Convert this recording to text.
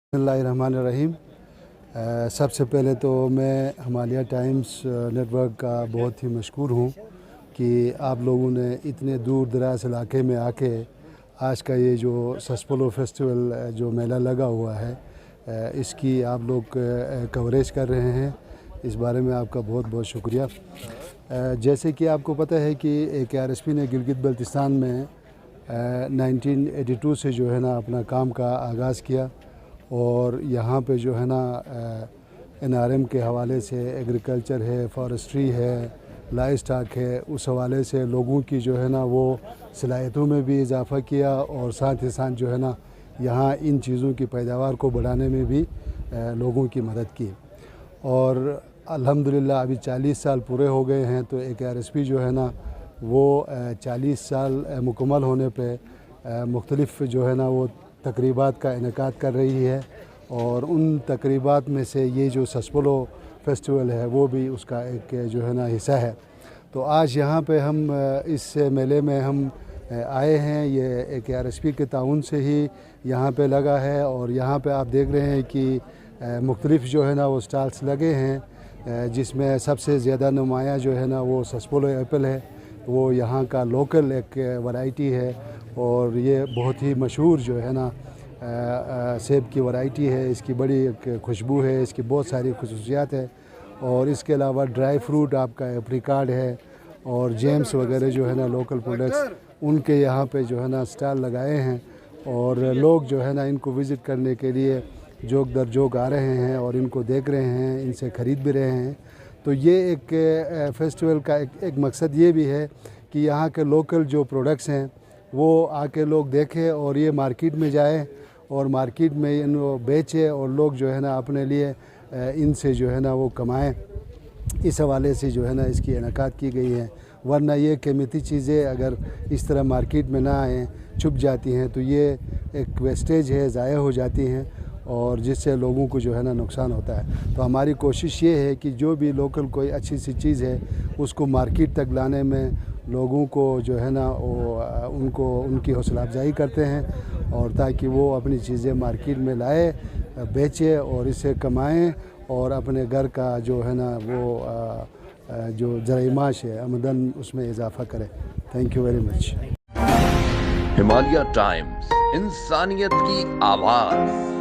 बिस्मिल्लाहिर्रहमानिर्रहीम। सबसे पहले तो मैं हिमालय टाइम्स नेटवर्क का बहुत ही मशकूर हूँ कि आप लोगों ने इतने दूर दराज इलाके में आके आज का ये जो सस्पोलो फेस्टिवल जो मेला लगा हुआ है इसकी आप लोग कवरेज कर रहे हैं। इस बारे में आपका बहुत बहुत शुक्रिया। जैसे कि आपको पता है कि KRSP ने गिलगित बल्तिस्तान में 1982 से जो है ना अपना काम का आगाज़ किया और यहाँ पे जो है ना NRM के हवाले से एग्रीकल्चर है, फॉरेस्ट्री है, लाइव स्टॉक है, उस हवाले से लोगों की जो है ना वो सलाहियतों में भी इजाफ़ा किया और साथ ही साथ जो है ना यहाँ इन चीज़ों की पैदावार को बढ़ाने में भी लोगों की मदद की। और अल्हम्दुलिल्लाह अभी 40 साल पूरे हो गए हैं तो KRSP जो है ना वो 40 साल मुकम्मल होने पे मुख्तलिफ़ जो है ना वो तकरीबात का इनेकाद कर रही है और उन तकरीबात में से ये जो सस्पोलो फेस्टिवल है वो भी उसका एक जो है ना हिस्सा है। तो आज यहाँ पे हम इस मेले में हम आए हैं, ये KRSP के ताउन से ही यहाँ पे लगा है और यहाँ पे आप देख रहे हैं कि मुख्तलिफ़ जो है ना वो स्टॉल्स लगे हैं जिसमें सबसे ज़्यादा नुमाया जो है ना वो सस्पोलो एप्पल है। वो यहाँ का लोकल एक वैरायटी है और ये बहुत ही मशहूर जो है ना सेब की वैरायटी है। इसकी बड़ी एक खुशबू है, इसकी बहुत सारी खसूसियात है और इसके अलावा ड्राई फ्रूट आपका एप्रिकॉट है और जेम्स वगैरह जो है ना लोकल प्रोडक्ट्स उनके यहाँ पे जो है ना स्टॉल लगाए हैं और लोग जो है ना इनको विज़िट करने के लिए जोक दर जोक आ रहे हैं और इनको देख रहे हैं, इनसे ख़रीद भी रहे हैं। तो ये एक फेस्टिवल का एक मकसद ये भी है कि यहाँ के लोकल जो प्रोडक्ट्स हैं वो आके लोग देखें और ये मार्केट में जाए और मार्केट में इनको बेचें और लोग जो है ना अपने लिए इनसे जो है ना वो कमाएं। इस हवाले से जो है ना इसकी इनेकाद की गई है, वरना ये कीमती चीज़ें अगर इस तरह मार्केट में ना आएँ, छुप जाती हैं तो ये एक वेस्टेज है, ज़ाया हो जाती हैं और जिससे लोगों को जो है ना नुकसान होता है। तो हमारी कोशिश ये है कि जो भी लोकल कोई अच्छी सी चीज़ है उसको मार्केट तक लाने में लोगों को जो है ना वो उनको उनकी हौसला अफजाई करते हैं और ताकि वो अपनी चीज़ें मार्केट में लाए, बेचें और इससे कमाएं और अपने घर का जो है ना वो जो ज़राई माश है आमदन उसमें इजाफ़ा करें। Thank you very much. Himalaya times, इंसानियत की आवाज़।